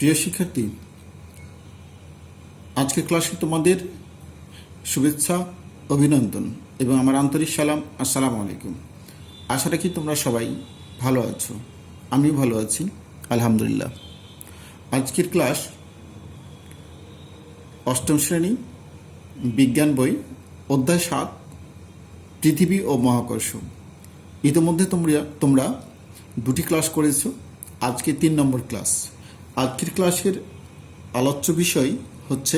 প্রিয় শিক্ষার্থী, আজকের ক্লাসে তোমাদের শুভেচ্ছা, অভিনন্দন এবং আমার আন্তরিক সালাম। আসসালামু আলাইকুম। আশা রাখি তোমরা সবাই ভালো আছো, আমিও ভালো আছি আলহামদুলিল্লাহ। আজকের ক্লাস অষ্টম শ্রেণী বিজ্ঞান বই, অধ্যায় 7, পৃথিবী ও মহাকর্ষ। ইতিমধ্যে তোমরা দুটি ক্লাস করেছো, আজকে 3 নম্বর ক্লাস। আজকের ক্লাসের আলোচ্য বিষয় হচ্ছে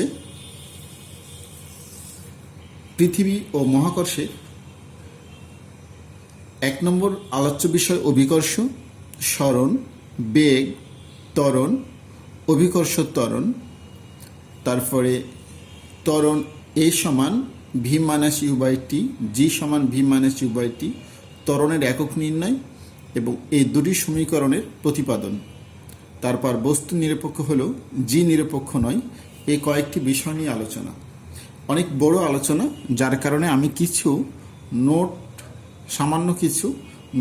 পৃথিবী ও মহাকর্ষের 1 নম্বর আলোচ্য বিষয় অভিকর্ষ, সরণ, বেগ, ত্বরণ, অভিকর্ষ ত্বরণ। তারপরে ত্বরণ A সমান v মাইনাস ইউ বাই টি, জি সমান v মাইনাস ইউ বাই টি, ত্বরণের একক নির্ণয় এবং এই দুটি সমীকরণের প্রতিপাদন। তারপর বস্তু নিরপেক্ষ হলেও জি নিরপেক্ষ নয়, এই কয়েকটি বিষয় নিয়ে আলোচনা। অনেক বড় আলোচনা, যার কারণে আমি সামান্য কিছু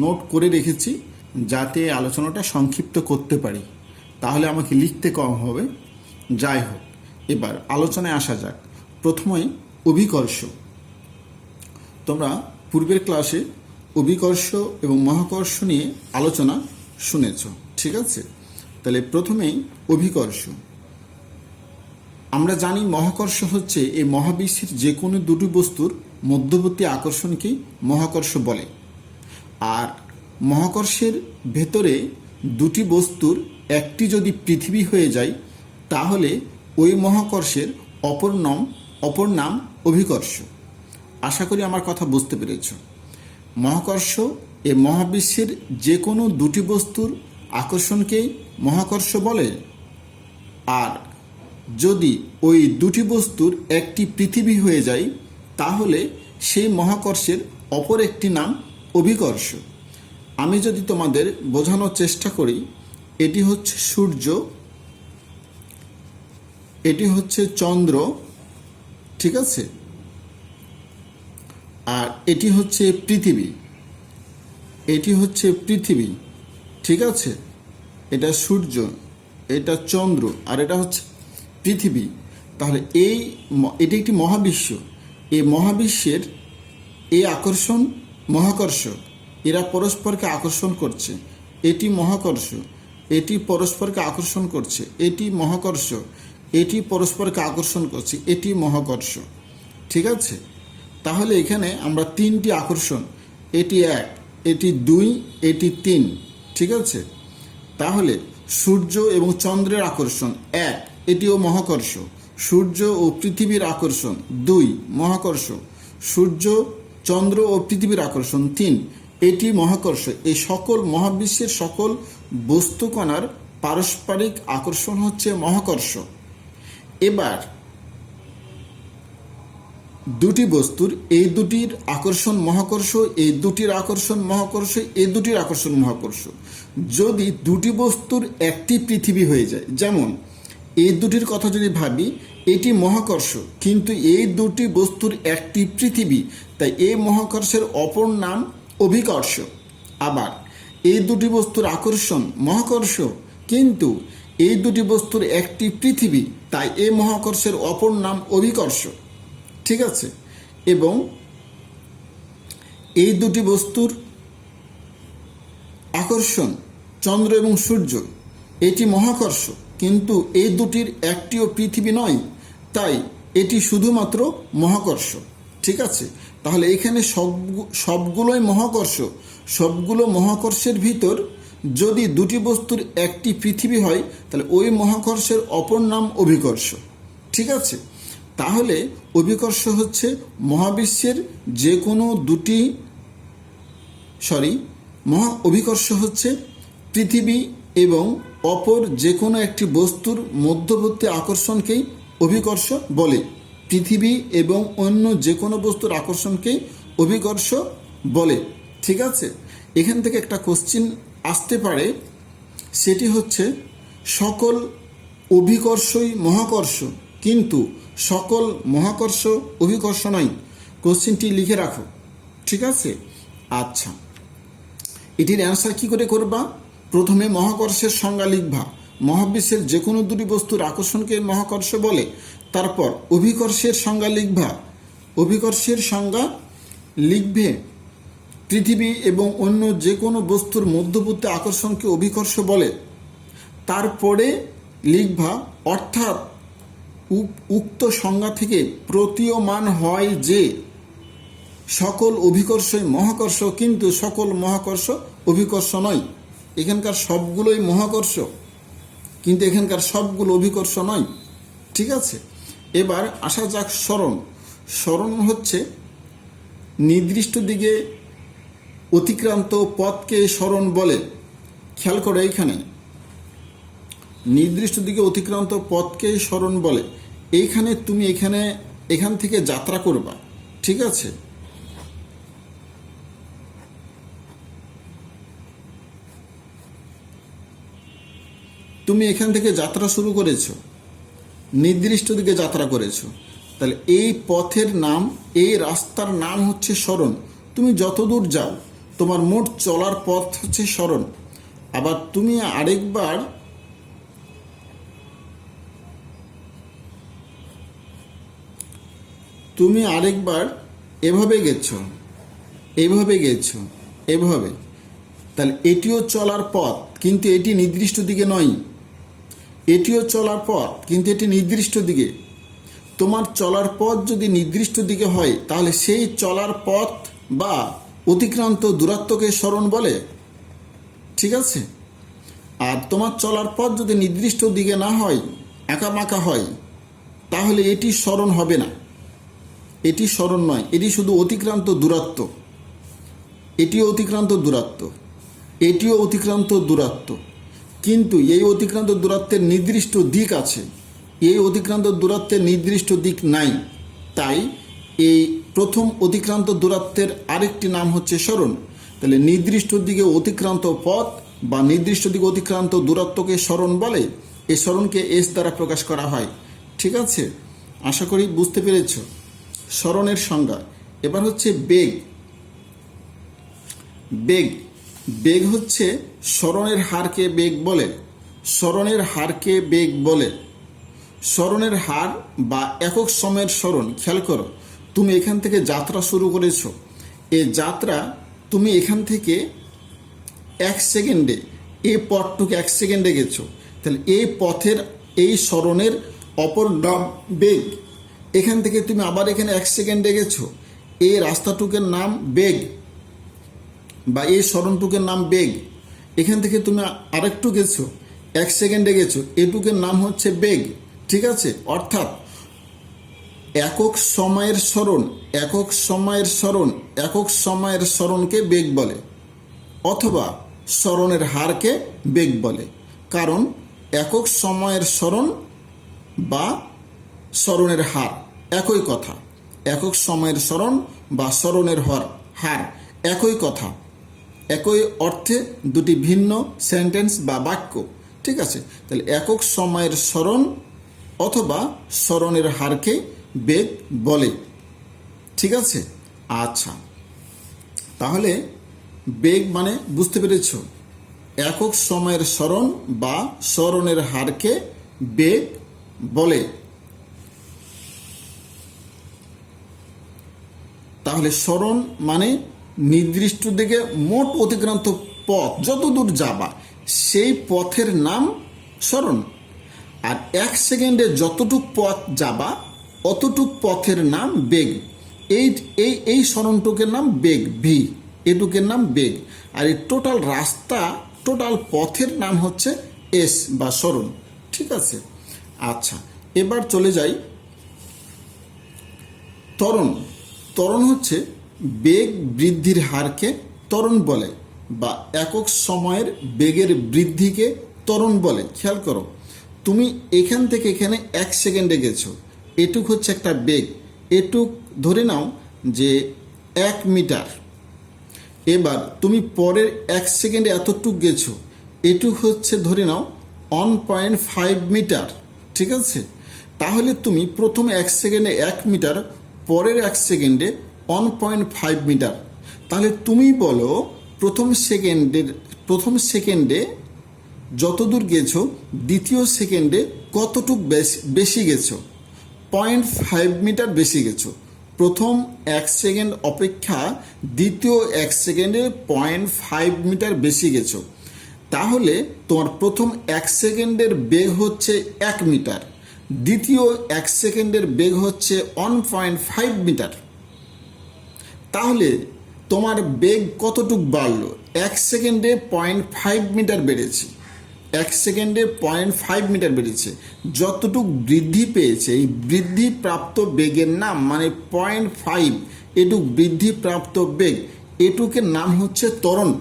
নোট করে রেখেছি, যাতে আলোচনাটা সংক্ষিপ্ত করতে পারি, তাহলে আমাকে লিখতে কম হবে। যাই হোক, এবার আলোচনায় আসা যাক। প্রথমেই অভিকর্ষ। তোমরা পূর্বের ক্লাসে অভিকর্ষ এবং মহাকর্ষ নিয়ে আলোচনা শুনেছ, ঠিক আছে? তাহলে প্রথমেই অভিকর্ষ। আমরা জানি মহাকর্ষ হচ্ছে এই মহাবিশ্বের যে কোনো দুটি বস্তুর মধ্যবর্তী আকর্ষণকেই মহাকর্ষ বলে। আর মহাকর্ষের ভেতরে দুটি বস্তুর একটি যদি পৃথিবী হয়ে যায়, তাহলে ওই মহাকর্ষের অপর নাম অভিকর্ষ। আশা করি আমার কথা বুঝতে পেরেছ। মহাকর্ষ এ মহাবিশ্বের যে কোনো দুটি বস্তুর আকর্ষণকেই মহাকর্ষ বলে। আর যদি ওই দুটি বস্তুর একটি পৃথিবী হয়ে যায়, তাহলে সেই মহাকর্ষের অপর একটি নাম অভিকর্ষ। আমি যদি তোমাদের বোঝানোর চেষ্টা করি, এটি হচ্ছে সূর্য, এটি হচ্ছে চন্দ্র, ঠিক আছে? আর এটি হচ্ছে পৃথিবী, এটি হচ্ছে পৃথিবী, ঠিক আছে? এটা সূর্য, এটা চন্দ্র, আর এটা হচ্ছে পৃথিবী। তাহলে এটি একটি মহাবিশ্ব। এই মহাবিশ্বের এই আকর্ষণ মহাকর্ষ, এরা পরস্পরকে আকর্ষণ করছে। এটি মহাকর্ষ, এটি পরস্পরকে আকর্ষণ করছে। এটি মহাকর্ষ, এটি পরস্পরকে আকর্ষণ করছে। এটি মহাকর্ষ, ঠিক আছে? তাহলে এখানে আমরা 3টি আকর্ষণ, এটি 1, এটি 2, এটি 3, ঠিক আছে? তাহলে সূর্য এবং চন্দ্রের আকর্ষণ 1, এটিও মহাকর্ষ। সূর্য ও পৃথিবীর আকর্ষণ 2, মহাকর্ষ। সূর্য, চন্দ্র ও পৃথিবীর আকর্ষণ 3, এটি মহাকর্ষ। এই সকল মহাবিশ্বের সকল বস্তুকণার পারস্পরিক আকর্ষণ হচ্ছে মহাকর্ষ। এবার দুটি বস্তুর এই দুটির আকর্ষণ মহাকর্ষ, এই দুটির আকর্ষণ মহাকর্ষ, এই দুটির আকর্ষণ মহাকর্ষ। যদি দুটি বস্তুর একটি পৃথিবী হয়ে যায়, যেমন এই দুটির কথা যদি ভাবি, এটি মহাকর্ষ, কিন্তু এই দুটি বস্তুর একটি পৃথিবী, তাই এই মহাকর্ষের অপর নাম অভিকর্ষ। আবার এই দুটি বস্তুর আকর্ষণ মহাকর্ষ, কিন্তু এই দুটি বস্তুর একটি পৃথিবী, তাই এই মহাকর্ষের অপর নাম অভিকর্ষ, ঠিক আছে? এবং এই দুটি বস্তুর আকর্ষণ চন্দ্র এবং সূর্য, এটি মহাকর্ষ, কিন্তু এই দুটির একটিও পৃথিবী নয়, তাই এটি শুধুমাত্র মহাকর্ষ, ঠিক আছে? তাহলে এখানে সবগুলোই মহাকর্ষ। সবগুলো মহাকর্ষের ভিতর যদি দুটি বস্তুর একটি পৃথিবী হয়, তাহলে ওই মহাকর্ষের অপর নাম অভিকর্ষ, ঠিক আছে? তাহলে অভিকর্ষ হচ্ছে মহাবিশ্বের যে কোনো অভিকর্ষ হচ্ছে পৃথিবী এবং অপর যে কোনো একটি বস্তুর মধ্যবর্তী আকর্ষণকেই অভিকর্ষ বলে। পৃথিবী এবং অন্য যে কোনো বস্তুর আকর্ষণকেই অভিকর্ষ বলে, ঠিক আছে? এখান থেকে একটা কোশ্চিন আসতে পারে, সেটি হচ্ছে সকল অভিকর্ষই মহাকর্ষ, কিন্তু সকল মহাকর্ষ অভিকর্ষ নয়। কোশ্চিনটি লিখে রাখো, ঠিক আছে? আচ্ছা, এটির অ্যান্সার কি করে করবা? প্রথমে মহাকর্ষের সংজ্ঞা লিখবা। মহাবিশ্বের যে কোনো দুটি বস্তুর আকর্ষণকে মহাকর্ষ বলে। তারপর অভিকর্ষের সংজ্ঞা লিখবা। অভিকর্ষের সংজ্ঞা লিখবে পৃথিবী এবং অন্য যে কোনো বস্তুর মধ্যবর্তী আকর্ষণকে অভিকর্ষ বলে। তারপরে লিখবা অর্থাৎ উক্ত সংজ্ঞা থেকে প্রতীয়মান হয় যে সকল অভিকর্ষই মহাকর্ষ, কিন্তু সকল মহাকর্ষ অভিকর্ষ নয়। এখানকার সবগুলোই মহাকর্ষ, কিন্তু এখানকার সবগুলো অভিকর্ষ নয়। ঠিক আছে, এবার আসা যাক সরণ। সরণ হচ্ছে নির্দিষ্ট দিকে অতিক্রান্ত পথকে সরণ বলে। খেয়াল করো, এইখানে নির্দিষ্ট দিকে অতিক্রান্ত পথকে সরণ বলে। এইখানে তুমি এখান থেকে যাত্রা করবা। ঠিক আছে, তুমি এখান থেকে যাত্রা শুরু করেছো, নির্দিষ্ট দিকে যাত্রা করেছো, তাহলে এই পথের নাম, এই রাস্তার নাম হচ্ছে সরণ। তুমি যত দূর যাও তোমার মোট চলার পথ হচ্ছে সরণ। আবার তুমি আরেকবার এভাবে গেছো, এভাবে, তাহলে এটিও চলার পথ, কিন্তু এটি নির্দিষ্ট দিকে নয়। এটিও চলার পথ, কিন্তু এটি নির্দিষ্ট দিকে। তোমার চলার পথ যদি নির্দিষ্ট দিকে হয়, তাহলে সেই চলার পথ বা অতিক্রান্ত দূরত্বকে সরণ বলে। ঠিক আছে, আর তোমার চলার পথ যদি নির্দিষ্ট দিকে না হয়, আঁকাবাঁকা হয়, তাহলে এটি সরণ হবে না। এটি সরণ নয়, এটি শুধু অতিক্রান্ত দূরত্ব। এটিও অতিক্রান্ত দূরত্ব, এটিও অতিক্রান্ত দূরত্ব, কিন্তু এই অতিক্রান্ত দূরত্বের নির্দিষ্ট দিক আছে, এই অতিক্রান্ত দূরত্বের নির্দিষ্ট দিক নাই। তাই এই প্রথম অতিক্রান্ত দূরত্বের আরেকটি নাম হচ্ছে সরণ। তাহলে নির্দিষ্ট দিকে অতিক্রান্ত পথ বা নির্দিষ্ট দিকে অতিক্রান্ত দূরত্বকে সরণ বলে। এই সরণকে এস দ্বারা প্রকাশ করা হয়। ঠিক আছে, আশা করি বুঝতে পেরেছ সরণের সংজ্ঞা। এবার হচ্ছে বেগ। বেগ হচ্ছে সরণের হারকে বেগ বলে। সরণের হারকে বেগ বলে। সরণের হার বা একক সময়ের সরণ। খেয়াল করো, তুমি এখান থেকে যাত্রা শুরু করেছো, এই যাত্রা তুমি এখান থেকে 1 সেকেন্ডে, এই পথটুকু 1 সেকেন্ডে গেছো, তাহলে এই পথের, এই সরণের অপর নাম বেগ। এখান থেকে তুমি আবার এখানে 1 সেকেন্ডে গেছো, এই রাস্তাটুকের নাম বেগ বা এই সরণটুকের নাম বেগ। এখান থেকে তুমি আরেকটু গেছো, 1 সেকেন্ডে গেছো, এটুকের নাম হচ্ছে বেগ। ঠিক আছে, অর্থাৎ একক সময়ের সরণকে বেগ বলে, অথবা সরণের হারকে বেগ বলে। কারণ একক সময়ের সরণ বা সরণের হার একই কথা। একক সময়ের সরণ বা সরণের হার একই কথা, একই অর্থে দুটি ভিন্ন সেন্টেন্স বা বাক্য। ঠিক আছে, তাহলে একক সময়ের সরণ অথবা সরণের হারকে বেগ বলে। ঠিক আছে, আচ্ছা, তাহলে বেগ মানে বুঝতে পেরেছ, একক সময়ের সরণ বা সরণের হারকে বেগ বলে। তাহলে সরণ মানে নির্দিষ্ট দিকে মোট অতিক্রান্ত পথ, যত দূর যাবা সেই পথের নাম সরণ। আর 1 সেকেন্ডে যতটুক পথ যাবা অতটুক পথের নাম বেগ। এই সরণটুকের নাম বেগ, ভি, এটুকের নাম বেগ। আর এই টোটাল রাস্তা, টোটাল পথের নাম হচ্ছে এস বা সরণ। ঠিক আছে, আচ্ছা, এবার চলে যাই ত্বরণ। ত্বরণ হচ্ছে বেগ বৃদ্ধির হারকে ত্বরণ বলে, বা একক সময়ের বেগের বৃদ্ধিকে ত্বরণ বলে। খেয়াল করো, তুমি এখান থেকে এখানে 1 সেকেন্ডে গেছো, এটুক হচ্ছে একটা বেগ। এটুক ধরে নাও যে 1 মিটার। এবার তুমি পরের 1 সেকেন্ডে এতটুক গেছো, এটুক হচ্ছে ধরে নাও 1.5 মিটার। ঠিক আছে, তাহলে তুমি প্রথম 1 সেকেন্ডে 1 মিটার, পরের 1 সেকেন্ডে 1.5 মিটার। তাহলে তুমি বলো প্রথম সেকেন্ডে যতদূর গেছো দ্বিতীয় সেকেন্ডে কতটুক বেশি গেছো, 0.5 মিটার বেশি গেছো। প্রথম 1 সেকেন্ড অপেক্ষা দ্বিতীয় 1 সেকেন্ডে 0.5 মিটার বেশি গেছো। তাহলে তোমার প্রথম 1 সেকেন্ডের বেগ হচ্ছে 1 মিটার, দ্বিতীয় 1 সেকেন্ডের বেগ হচ্ছে 1.5 মিটার। তাহলে তোমার বেগ কতটুক বাড়লো? 1 সেকেন্ডে 0.5 মিটার বেড়েছে, 1 সেকেন্ডে 0.5 মিটার বেড়েছে। যতটুক বৃদ্ধি পেয়েছে এই বৃদ্ধিপ্রাপ্ত বেগের নাম, মানে 0.5 এটুক বৃদ্ধিপ্রাপ্ত বেগ, এটুকের নাম হচ্ছে ত্বরণ।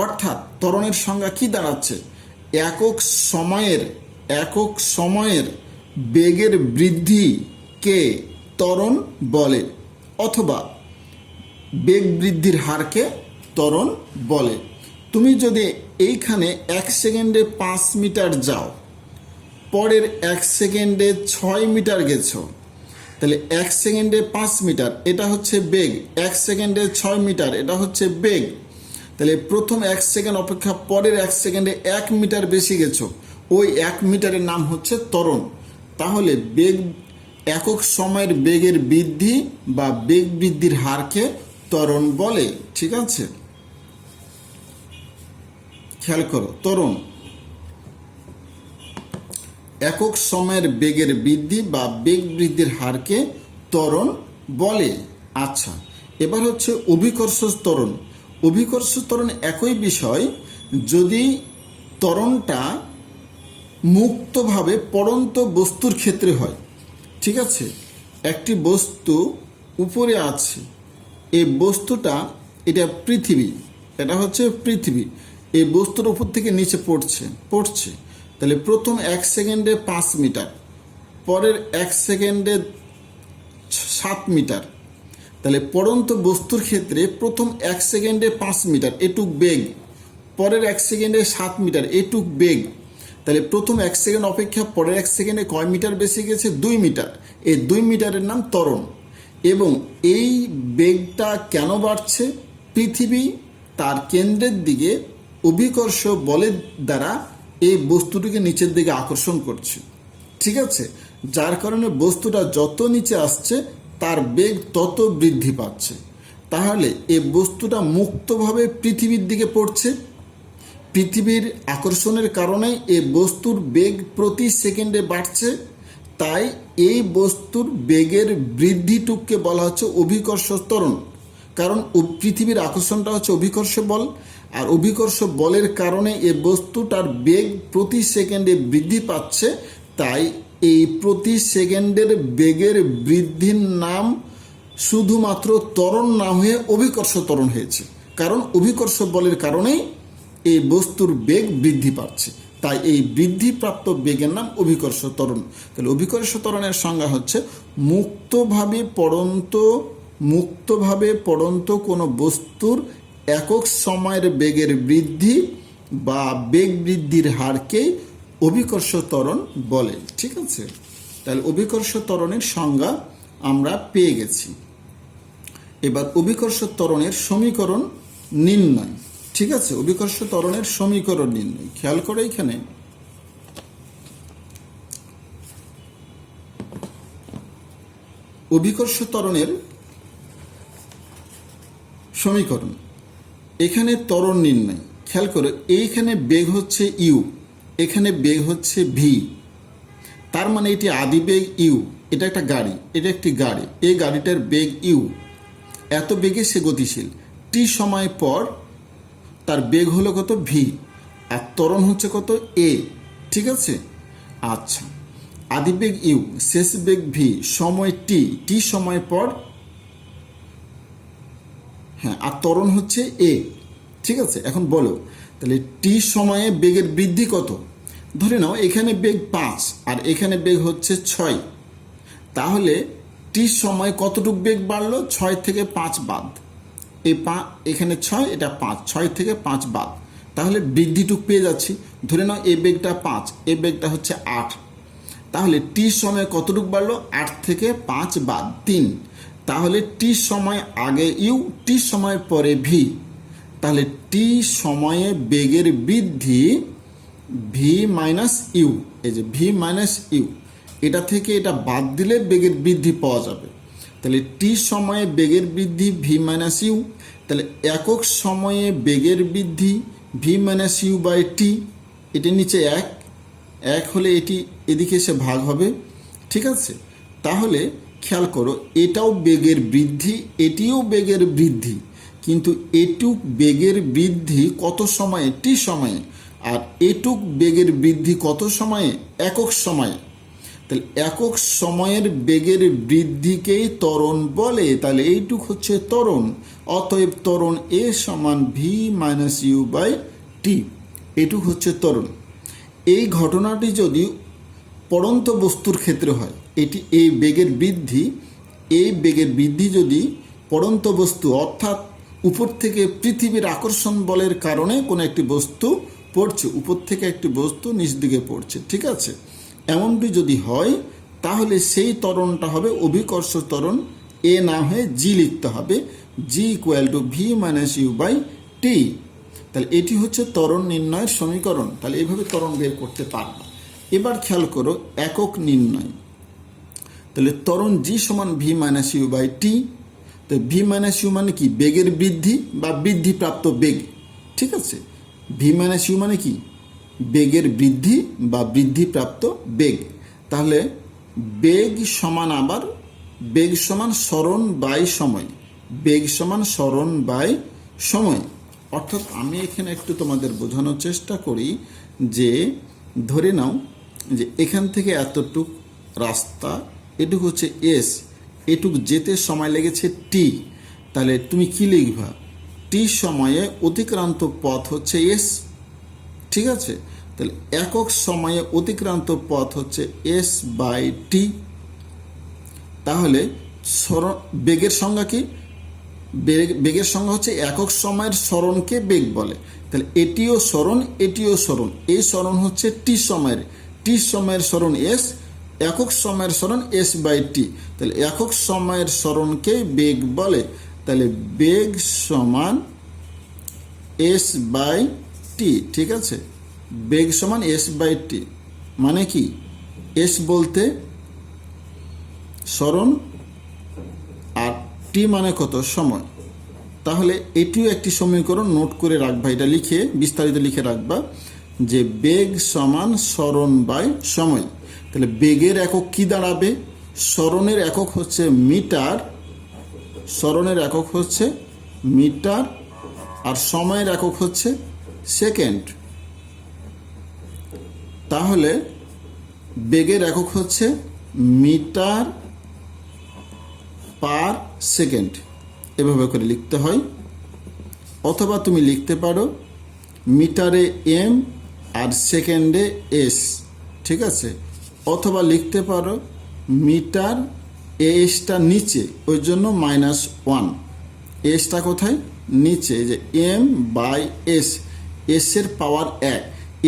অর্থাৎ ত্বরণের সংজ্ঞা কি দাঁড়াচ্ছে? একক সময়ের বেগের বৃদ্ধিকে ত্বরণ বলে, অথবা বেগ বৃদ্ধির হারকে ত্বরণ বলে। তুমি যদি এইখানে 1 সেকেন্ডে 5 মিটার যাও, পরের 1 সেকেন্ডে 6 মিটার গেছো, তাহলে 1 সেকেন্ডে 5 মিটার এটা হচ্ছে বেগ, 1 সেকেন্ডে 6 মিটার এটা হচ্ছে বেগ। তাহলে প্রথম 1 সেকেন্ড অপেক্ষা পরের 1 সেকেন্ডে 1 মিটার বেশি গেছো, ওই 1 মিটারের নাম হচ্ছে ত্বরণ। তাহলে বেগ, একক সময়ের বেগের বৃদ্ধি বা বেগ বৃদ্ধির হারকে ত্বরণ বলে। ঠিক আছে, খেয়াল করো, ত্বরণ একক সময়ের বেগের বৃদ্ধি বা বেগ বৃদ্ধির হারকে ত্বরণ বলে। আচ্ছা, এবার হচ্ছে অভিকর্ষ ত্বরণ। অভিকর্ষ ত্বরণ একই বিষয়, যদি ত্বরণটা মুক্তভাবে পড়ন্ত বস্তুর ক্ষেত্রে হয়। ঠিক আছে, একটি বস্তু উপরে আছে, এই বস্তুটা, এটা পৃথিবী, এটা হচ্ছে পৃথিবী, এই বস্তুর উপর থেকে নিচে পড়ছে। তাহলে প্রথম 1 সেকেন্ডে 5 মিটার, পরের 1 সেকেন্ডে 7 মিটার। তাহলে পড়ন্ত বস্তুর ক্ষেত্রে প্রথম 1 সেকেন্ডে 5 মিটার এটুক বেগ, পরের 1 সেকেন্ডে 7 মিটার এটুক বেগ। তাহলে প্রথম 1 সেকেন্ড অপেক্ষা পরের 1 সেকেন্ডে কয় মিটার বেশি গেছে? 2 মিটার। এই 2 মিটারের নাম ত্বরণ। এবং এই বেগটা কেন বাড়ছে? পৃথিবী তার কেন্দ্রের দিকে অভিকর্ষ বলের দ্বারা এই বস্তুটিকে নিচের দিকে আকর্ষণ করছে। ঠিক আছে, যার কারণে বস্তুটা যত নিচে আসছে তার বেগ তত বৃদ্ধি পাচ্ছে। তাহলে এই বস্তুটা মুক্তভাবে পৃথিবীর দিকে পড়ছে, পৃথিবীর আকর্ষণের কারণে এই বস্তুর বেগ প্রতি সেকেন্ডে বাড়ছে। তাই এই বস্তুর বেগের বৃদ্ধিটুককে বলা হচ্ছে অভিকর্ষ ত্বরণ। কারণ পৃথিবীর আকর্ষণটা হচ্ছে অভিকর্ষ বল, আর অভিকর্ষ বলের কারণে এই বস্তুটার বেগ প্রতি সেকেন্ডে বৃদ্ধি পাচ্ছে। তাই এই প্রতি সেকেন্ডের বেগের বৃদ্ধির নাম শুধুমাত্র ত্বরণ না হয়ে অভিকর্ষ ত্বরণ হয়েছে, কারণ অভিকর্ষ বলের কারণেই এই বস্তুর বেগ বৃদ্ধি পাচ্ছে। তাই এই বৃদ্ধিপ্রাপ্ত বেগের নাম অভিকর্ষ ত্বরণ। তাহলে অভিকর্ষ ত্বরণের সংজ্ঞা হচ্ছে মুক্তভাবে পড়ন্ত কোনো বস্তুর একক সময়ের বেগের বৃদ্ধি বা বেগ বৃদ্ধির হারকে অভিকর্ষ ত্বরণ বলে। ঠিক আছে, তাহলে অভিকর্ষ ত্বরণের সংজ্ঞা আমরা পেয়ে গেছি। এবার অভিকর্ষ ত্বরণের সমীকরণ নির্ণয়। ঠিক আছে, অভিকর্ষ ত্বরণের সমীকরণ নির্ণয়। খেয়াল করে এখানে অভিকর্ষ ত্বরণের সমীকরণ, এখানে ত্বরণ নির্ণয়। খেয়াল করে, এইখানে বেগ হচ্ছে ইউ, এখানে বেগ হচ্ছে ভি। তার মানে এটি আদিবেগ ইউ, এটা একটা গাড়ি, এটা একটি গাড়ি, এই গাড়িটার বেগ ইউ, এত বেগে সে গতিশীল। টি সময় পর তার বেগ হলো কত? ভি। আর ত্বরণ হচ্ছে কত? এ। ঠিক আছে, আচ্ছা, আদিবেগ ইউ, শেষ বেগ ভি, সময় টি, টি সময় পর, হ্যাঁ, আর ত্বরণ হচ্ছে এ। ঠিক আছে, এখন বলো তাহলে টি সময়ে বেগের বৃদ্ধি কত? ধরে নাও এখানে বেগ 5 আর এখানে বেগ হচ্ছে 6, তাহলে টি সময় কতটুক বেগ বাড়লো? 6 থেকে 5 বাদ, এখানে 6, এটা 5, 6 থেকে 5 বাদ, তাহলে বৃদ্ধিটুক পেয়ে যাচ্ছি। ধরে নাও এই বেগটা 5, এই বেগটা হচ্ছে 8, তাহলে টি সময় কতটুক বাড়লো? 8 থেকে 5 বাদ 3, তাহলে টি সময় আগে ইউ, টি সময় পরে ভি। তাহলে টি সময়ে বেগের বৃদ্ধি ভি মাইনাস ইউ, এই যে ভি মাইনাস ইউ, এটা থেকে এটা বাদ দিলে বেগের বৃদ্ধি পাওয়া যাবে। তাহলে টি সময়ে বেগের বৃদ্ধি ভি মাইনাস ইউ, তাহলে একক সময়ে বেগের বৃদ্ধি ভি মাইনাস ইউ বাই টি, এটির নিচে এক হলে এটি এদিকে এসে ভাগ হবে, ঠিক আছে। তাহলে খেয়াল করো, এটাও বেগের বৃদ্ধি, এটিও বেগের বৃদ্ধি, কিন্তু এটুক বেগের বৃদ্ধি কত সময়ে? টি সময়ে। আর এটুক বেগের বৃদ্ধি কত সময়ে? একক সময়ে। তাহলে একক সময়ের বেগের বৃদ্ধিকেই ত্বরণ বলে। তাহলে এইটুক হচ্ছে ত্বরণ, অতএব ত্বরণ এ সমান ভি মাইনাস ইউ বাই টি, এটুক হচ্ছে ত্বরণ। এই ঘটনাটি যদি পড়ন্ত বস্তুর ক্ষেত্রে হয়, এই বেগের বৃদ্ধি যদি পড়ন্ত বস্তু, অর্থাৎ উপর থেকে পৃথিবীর আকর্ষণ বলের কারণে কোনো একটি বস্তু পড়ছে, উপর থেকে একটি বস্তু নিচ দিকে পড়ছে, ঠিক আছে, এমনটি যদি হয়, তাহলে সেই ত্বরণটা হবে অভিকর্ষ ত্বরণ, এ না হয়ে জি লিখতে হবে, G equal to V minus U by T. তাহলে এটি হচ্ছে ত্বরণ নির্ণয়ের সমীকরণ। তাহলে এইভাবে ত্বরণ বের করতে পারবে। এবার খেয়াল করো একক নির্ণয়। তাহলে ত্বরণ জি সমান ভি মাইনাস ইউ বাই টি। তো ভি মাইনাস ইউ মানে কি? বেগের বৃদ্ধি বা বৃদ্ধিপ্রাপ্ত বেগ, ঠিক আছে। ভি মাইনাস ইউ মানে কি? বেগের বৃদ্ধি বা বৃদ্ধিপ্রাপ্ত বেগ। তাহলে বেগ সমান আবার বেগ সমান সরণ বাই সময়, বেগ সমান সরণ বাই সময়। অর্থাৎ আমি এখানে একটু তোমাদের বোঝানোর চেষ্টা করি যে, ধরে নাও যে এখান থেকে এতটুক রাস্তা, এটুক হচ্ছে এস, এটুক যেতে সময় লেগেছে টি। তাহলে তুমি কি লিখবা? টি সময়ে অতিক্রান্ত পথ হচ্ছে এস, ঠিক আছে। তাহলে একক সময়ে অতিক্রান্ত পথ হচ্ছে এস বাই টি। তাহলে বেগের সংজ্ঞা কি? বেগের সংজ্ঞা হচ্ছে একক সময়ের সরণকে বেগ বলে। তাহলে এটিও সরণ, এটিও সরণ। এই সরণ হচ্ছে টি সময়ের সরণ এস, একক সময়ের সরণ এস বাই টি। তাহলে একক সময়ের সরণকে বেগ বলে। তাহলে বেগ সমান এস বাই টি, ঠিক আছে। বেগ সমান এস বাই টি মানে কি? এস বলতে সরণ আর টি মানে কত? সময়। তাহলে এটিও একটি সমীকরণ, নোট করে রাখবা, এটা লিখে বিস্তারিত লিখে রাখবা যে বেগ সমান সরণ বাই সময়। তাহলে বেগের একক কি দাঁড়াবে? সরণের একক হচ্ছে মিটার, আর সময়ের একক হচ্ছে সেকেন্ড। তাহলে বেগের একক হচ্ছে মিটার পার সেকেন্ড, এভাবে করে লিখতে হয়। অথবা তুমি লিখতে পারো মিটারে এম আর সেকেন্ডে এস, ঠিক আছে। অথবা লিখতে পারো মিটার, এসটা নিচে, ওই জন্য -1, এসটা কোথায়? নিচে, যে এম বাই এস, এসের পাওয়ার 1।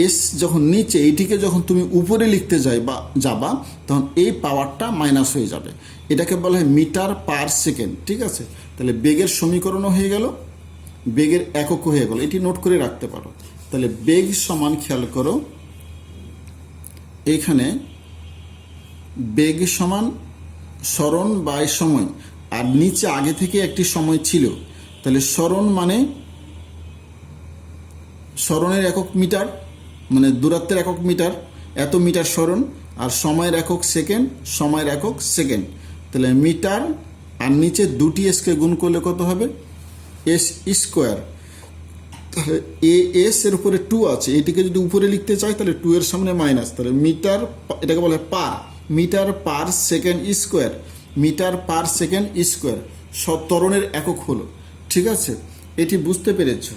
এস যখন নিচে, এইটিকে যখন তুমি উপরে লিখতে যাবা তখন এই পাওয়ারটা মাইনাস হয়ে যাবে। এটাকে বলা হয় মিটার পার সেকেন্ড, ঠিক আছে। তাহলে বেগের সমীকরণও হয়ে গেল, বেগের এককও হয়ে গেল, এটি নোট করে রাখতে পারো। তাহলে বেগ সমান, খেয়াল করো এখানে বেগ সমান সরণ বাই সময়, আর নিচে আগে থেকে একটি সময় ছিল। তাহলে সরণ মানে সরণের একক মিটার, মানে দূরত্বের একক মিটার, এত মিটার সরণ, আর সময়ের একক সেকেন্ড, সময়ের একক সেকেন্ড। তাহলে মিটার আর নিচে দুটি এসকে গুণ করলে কত হবে? S square. তাহলে এস এর উপরে 2 আছে, এটিকে যদি উপরে লিখতে চাই তাহলে 2 এর সামনে মাইনাস। তাহলে মিটার, এটাকে বলে per, meter per second square, meter per second square ত্বরণের একক হলো, ঠিক আছে। এটি বুঝতে পেরেছ?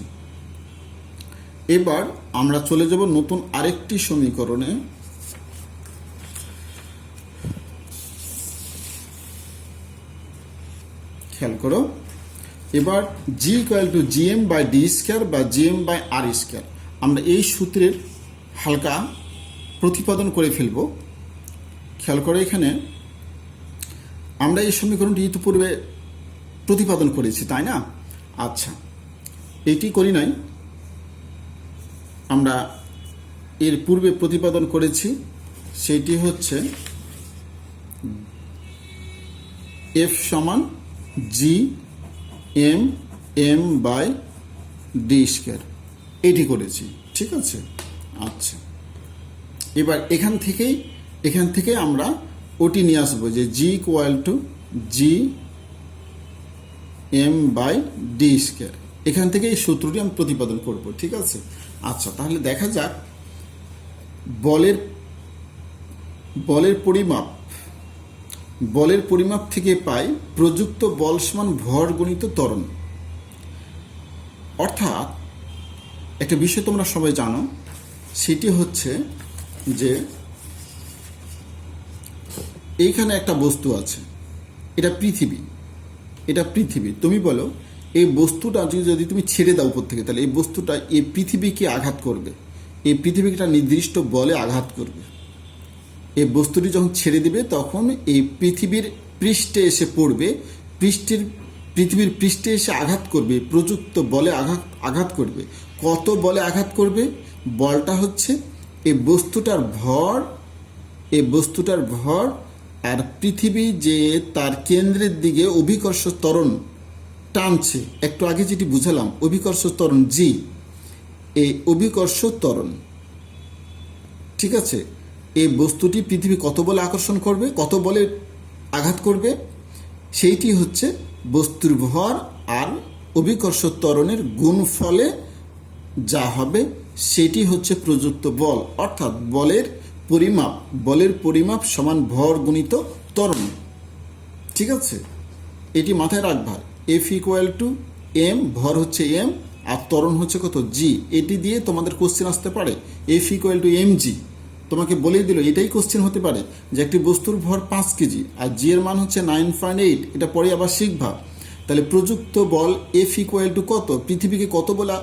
এবার আমরা চলে যাব নতুন আরেকটি সমীকরণে। খেয়াল করো, এবার G equal to GM by D square বা জিএম বাই আর স্কোয়ার, আমরা এই সূত্রের হালকা প্রতিপাদন করে ফেলব। খেয়াল করো, এখানে আমরা এই সমীকরণটি ইতিপূর্বে প্রতিপাদন করেছি, তাই না? আচ্ছা, এইটি করি নাই, আমরা এর পূর্বে প্রতিপাদন করেছি, সেটি হচ্ছে এফ সমান G M M by D square, এটি করেছি। ঠিক আছে, আচ্ছা, এবার এখান থেকে আমরা ওটি নিয়ে আসবো যে G equal to G M by D square, এখান থেকে এই সূত্রটি আমি প্রতিপাদন করব। ঠিক আছে, আচ্ছা, তাহলে দেখা যাক বলের পরিমাপ থেকে পাই প্রযুক্ত বল সমান ভর গুণিত ত্বরণ। অর্থাৎ একটা বিষয় তোমরা সবাই জানো, সেটি হচ্ছে যে এইখানে একটা বস্তু আছে, এটা পৃথিবী। তুমি বলো এই বস্তুটা যদি তুমি ছেড়ে দাও উপর থেকে, তাহলে এই বস্তুটা এই পৃথিবীকে আঘাত করবে, এই পৃথিবীকে একটা নির্দিষ্ট বলে আঘাত করবে। এই বস্তুটি যখন ছেড়ে দিবে তখন এই পৃথিবীর পৃষ্ঠে এসে পড়বে, পৃথিবীর পৃষ্ঠে এসে আঘাত করবে, প্রযুক্ত বলে আঘাত করবে। কত বলে আঘাত করবে? বলটা হচ্ছে এই বস্তুটার ভর আর পৃথিবী যে তার কেন্দ্রের দিকে অভিকর্ষ ত্বরণ টানছে, একটু আগে যেটি বুঝালাম, অভিকর্ষ ত্বরণ জি, এই অভিকর্ষ ত্বরণ। ঠিক আছে, এই বস্তুটি পৃথিবী কত বলে আকর্ষণ করবে, কত বলে আঘাত করবে, সেইটি হচ্ছে বস্তুর ভর আর অভিকর্ষ ত্বরণের গুণফলে যা হবে সেটি হচ্ছে প্রযুক্ত বল। অর্থাৎ বলের পরিমাপ সমান ভর গুণিত ত্বরণ। ঠিক আছে, এটি মাথায় রাখবা। এফ ইকুয়াল টু এম, ভর হচ্ছে এম আর ত্বরণ হচ্ছে কত, জি। এটি দিয়ে তোমাদের কোশ্চেন আসতে পারে, F equal to M G. তোমাকে বলেই দিল, এটাই কোশ্চেন হতে পারে যে একটি বস্তুর ভর 5 কেজি আর জি এর মান হচ্ছে 9.8, এটা পরে আবার শিখবা। তাহলে প্রযুক্ত বল এফ ইকুয়াল টু কত, পৃথিবীকে কত বলে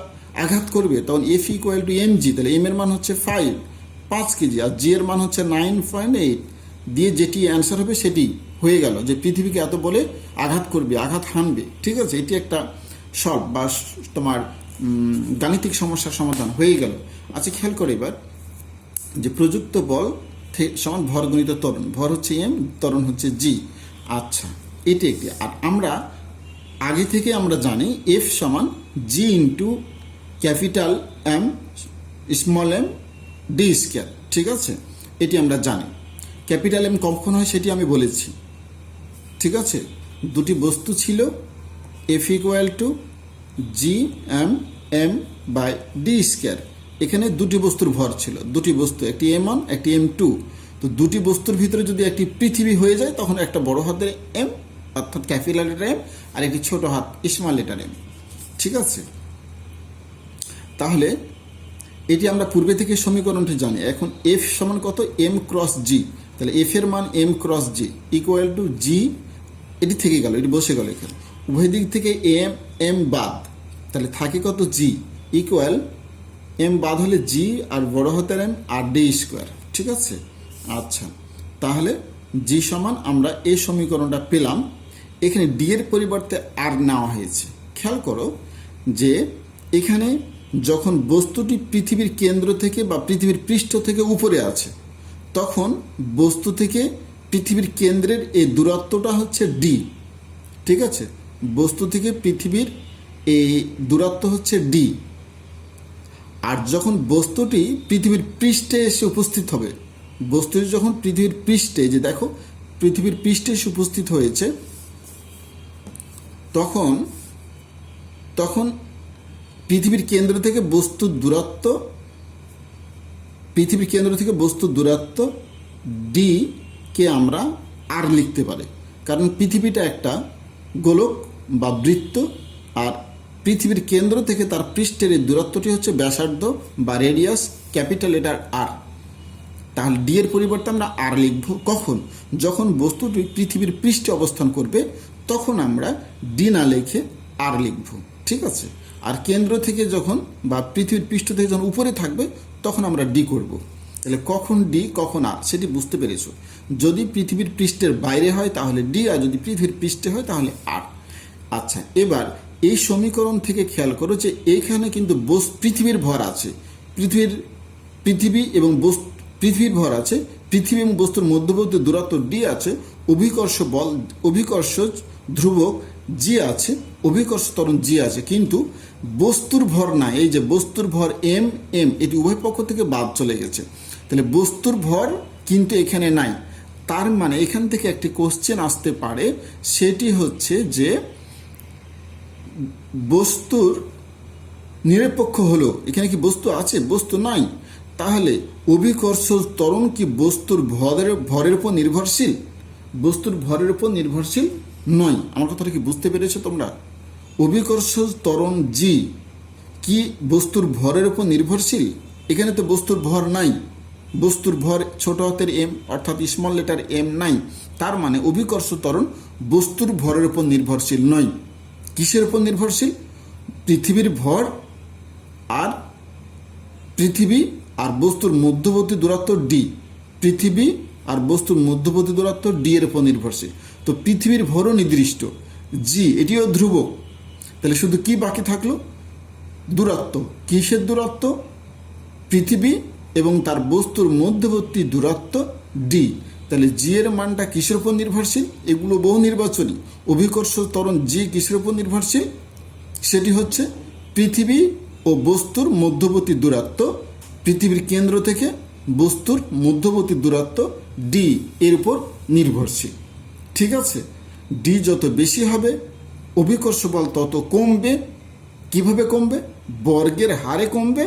আঘাত করবে, তখন F equal to M G. তাহলে এম এর মান হচ্ছে 5 কেজি আর জি এর মান হচ্ছে 9.8, দিয়ে যেটি অ্যান্সার হবে সেটি হয়ে গেল যে পৃথিবীকে এত বলে আঘাত করবে, আঘাত হানবে। ঠিক আছে, এটি একটা সলভ বা তোমার গাণিতিক সমস্যার সমাধান হয়ে গেল। আচ্ছা, খেয়াল করে এবার যে প্রযুক্ত বল সমান ভর গুণিত ত্বরণ, ভর হচ্ছে এম, ত্বরণ হচ্ছে জি। আচ্ছা, এটি একটি। আর আমরা আগে থেকে আমরা জানি এফ সমান G into capital M small M D square. ঠিক আছে, এটি আমরা জানি। ক্যাপিটাল এম কখন হয় সেটি আমি বলেছি। ঠিক আছে, দুটি বস্তু ছিল, F equal to G M M by D square. এখানে দুটি বস্তুর ভর ছিল, দুটি বস্তু, একটি M1 একটি M2। তো দুটি বস্তুর ভিতরে যদি একটি পৃথিবী হয়ে যায় তখন একটা বড় হাতের এম অর্থাৎ ক্যাপিটাল লেটার এম আর একটি ছোট হাত স্মল লেটার এম। ঠিক আছে, তাহলে এটি আমরা পূর্বে থেকে সমীকরণটি জানি। এখন এফ সমান কত, এম ক্রস জি। তাহলে এফ এর মান M cross G equal to G, এটি থেকে গেল, এটি বসে গেল এখানে। উভয় দিক থেকে এম বাদ, তাহলে থাকে কত, জি ইকুয়াল এম বাদ হলে জি আর বড় হাতের এম আর ডি স্কোয়ার। ঠিক আছে, আচ্ছা, তাহলে জি সমান আমরা এই সমীকরণটা পেলাম। এখানে ডি এর পরিবর্তে আর নেওয়া হয়েছে। খেয়াল করো যে এখানে যখন বস্তুটি পৃথিবীর কেন্দ্র থেকে বা পৃথিবীর পৃষ্ঠ থেকে উপরে আছে, তখন বস্তু থেকে পৃথিবীর কেন্দ্রের এই দূরত্বটা হচ্ছে ডি। ঠিক আছে, বস্তু থেকে পৃথিবীর এই দূরত্ব হচ্ছে ডি। আর যখন বস্তুটি পৃথিবীর পৃষ্ঠে এসে উপস্থিত হবে, বস্তুটি যখন পৃথিবীর পৃষ্ঠে, যে দেখো পৃথিবীর পৃষ্ঠে এসে উপস্থিত হয়েছে, তখন পৃথিবীর কেন্দ্র থেকে বস্তুর দূরত্ব ডি কে আমরা আর লিখতে পারি, কারণ পৃথিবীটা একটা গোলক বা বৃত্ত আর পৃথিবীর কেন্দ্র থেকে তার পৃষ্ঠের এই দূরত্বটি হচ্ছে ব্যাসার্ধ বা রেডিয়াস, ক্যাপিটাল লেটার আর। তাহলে ডি এর পরিবর্তে আমরা আর লিখব কখন, যখন বস্তুটি পৃথিবীর পৃষ্ঠে অবস্থান করবে তখন আমরা ডি না লিখে আর লিখব। ঠিক আছে, আর কেন্দ্র থেকে যখন বা পৃথিবীর পৃষ্ঠ থেকে যখন উপরে থাকবে তখন আমরা ডি করব। তাহলে কখন ডি কখন আর সেটি বুঝতে পেরেছো। যদি পৃথিবীর পৃষ্ঠের বাইরে হয় তাহলে ডি, আর যদি পৃথিবীর পৃষ্ঠে হয় তাহলে আর। আচ্ছা, এবার এই সমীকরণ থেকে খেয়াল করো যে এইখানে কিন্তু পৃথিবীর ভর আছে, পৃথিবীর পৃথিবী এবং পৃথিবীর ভর আছে, পৃথিবী এবং বস্তুর মধ্যবর্তী দূরত্ব ডি আছে, অভিকর্ষ বল অভিকর্ষ ধ্রুবক জি আছে, অভিকর্ষ ত্বরণ জি আছে, কিন্তু বস্তুর ভর না। এই যে বস্তুর ভর এম এম এটি উভয় পক্ষ থেকে বাদ চলে গেছে, তাহলে বস্তুর ভর কিন্তু এখানে নাই। তার মানে এখান থেকে একটি কোশ্চেন আসতে পারে, সেটি হচ্ছে যে বস্তুর নিরপেক্ষ হলো, এখানে কি বস্তু আছে? বস্তু নাই। তাহলে অভিকর্ষ ত্বরণ কি বস্তুর ভরের উপর নির্ভরশীল? বস্তুর ভরের উপর নির্ভরশীল নয়। আমার কথাটা কি বুঝতে পেরেছো তোমরা? অভিকর্ষ ত্বরণ জি কি বস্তুর ভরের উপর নির্ভরশীল? এখানে তো বস্তুর ভর নাই, বস্তুর ভর ছোট হাতের এম অর্থাৎ স্মল লেটার এম নাই। তার মানে অভিকর্ষ ত্বরণ বস্তুর ভরের উপর নির্ভরশীল নয়। কিসের উপর নির্ভরশীল? পৃথিবীর ভর আর পৃথিবী আর বস্তুর মধ্যবর্তী দূরত্ব ডি, পৃথিবী আর বস্তুর মধ্যবর্তী দূরত্ব ডি এর উপর নির্ভরশীল। তো পৃথিবীর ভরও নির্দিষ্ট, জি এটিও ধ্রুবক। তাহলে শুধু কি বাকি থাকলো? দূরত্ব। কিসের দূরত্ব? পৃথিবী এবং তার বস্তুর মধ্যবর্তী দূরত্ব ডি। তাহলে জি এর মানটা কিসের উপর নির্ভরশীল? এগুলো বহু নির্বাচনী। অভিকর্ষ ত্বরণ জি কিসের উপর নির্ভরশীল? সেটি হচ্ছে পৃথিবী ও বস্তুর মধ্যবর্তী দূরত্ব, পৃথিবীর কেন্দ্র থেকে বস্তুর মধ্যবর্তী দূরত্ব ডি এর উপর নির্ভরশীল। ঠিক আছে? ডি যত বেশি হবে অভিকর্ষ বল তত কমবে। কিভাবে কমবে? বর্গের হারে কমবে।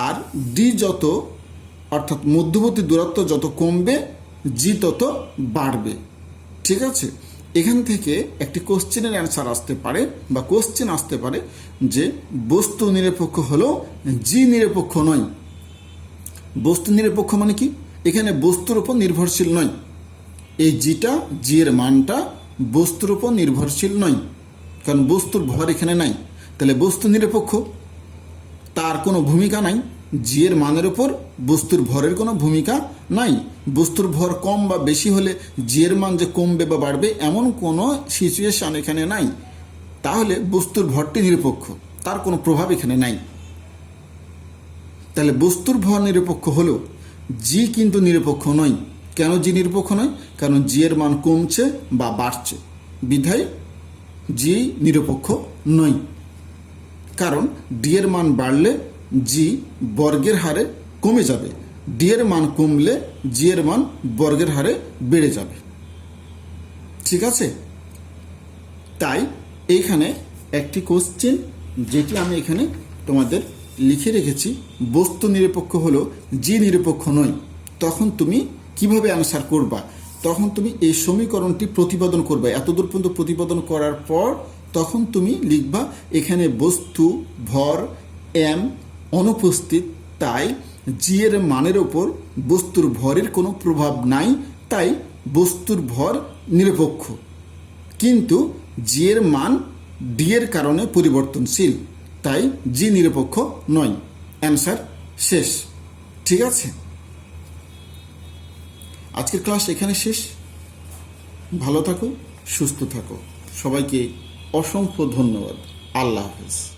আর ডি যত অর্থাৎ মধ্যবর্তী দূরত্ব যত কমবে জি তত বাড়বে। ঠিক আছে? এখান থেকে একটি কোশ্চেনের অ্যান্সার আসতে পারে বা কোশ্চেন আসতে পারে যে বস্তু নিরপেক্ষ হলেও জি নিরপেক্ষ নয়। বস্তু নিরপেক্ষ মানে কি? এখানে বস্তুর উপর নির্ভরশীল নয়। এই জিটা, জি এর মানটা বস্তুর উপর নির্ভরশীল নয়, কারণ বস্তুর ভর এখানে নাই। তাহলে বস্তু নিরপেক্ষ, তার কোনো ভূমিকা নাই। জি এর মানের উপর বস্তুর ভরের কোনো ভূমিকা নাই। বস্তুর ভর কম বা বেশি হলে জি এর মান যে কমবে বা বাড়বে এমন কোনো সিচুয়েশন এখানে নাই। তাহলে বস্তুর ভরটি নিরপেক্ষ, তার কোনো প্রভাব এখানে নাই। তাহলে বস্তুর ভর নিরপেক্ষ হলেও জি কিন্তু নিরপেক্ষ নয়। কেন জি নিরপেক্ষ নয়? কারণ জি এর মান কমছে বা বাড়ছে, বিধায় জি নিরপেক্ষ নয়। কারণ ডি এর মান বাড়লে জি বর্গের হারে কমে যাবে, ডি এর মান কমলে জি এর মান বর্গের হারে বেড়ে যাবে। ঠিক আছে? তাই এইখানে একটি কোশ্চেন যেটি আমি এখানে তোমাদের লিখে রেখেছি, বস্তু নিরপেক্ষ হলেও জি নিরপেক্ষ নয়। তখন তুমি কিভাবে অ্যান্সার করবা? তখন তুমি এই সমীকরণটি প্রতিপাদন করবে। এতদূর পর্যন্ত প্রতিপাদন করার পর তখন তুমি লিখবা এখানে বস্তু ভর এম অনুপস্থিত, তাই জি এর মানের ওপর বস্তুর ভরের কোনো প্রভাব নাই, তাই বস্তুর ভর নিরপেক্ষ। কিন্তু জি এর মান ডি এর কারণে পরিবর্তনশীল, তাই জি নিরপেক্ষ নয়। অ্যান্সার শেষ। ঠিক আছে? আজকের ক্লাস এখানে শেষ। ভালো থাকো, সুস্থ থাকো। সবাইকে অসংখ্য ধন্যবাদ। আল্লাহ হাফেজ।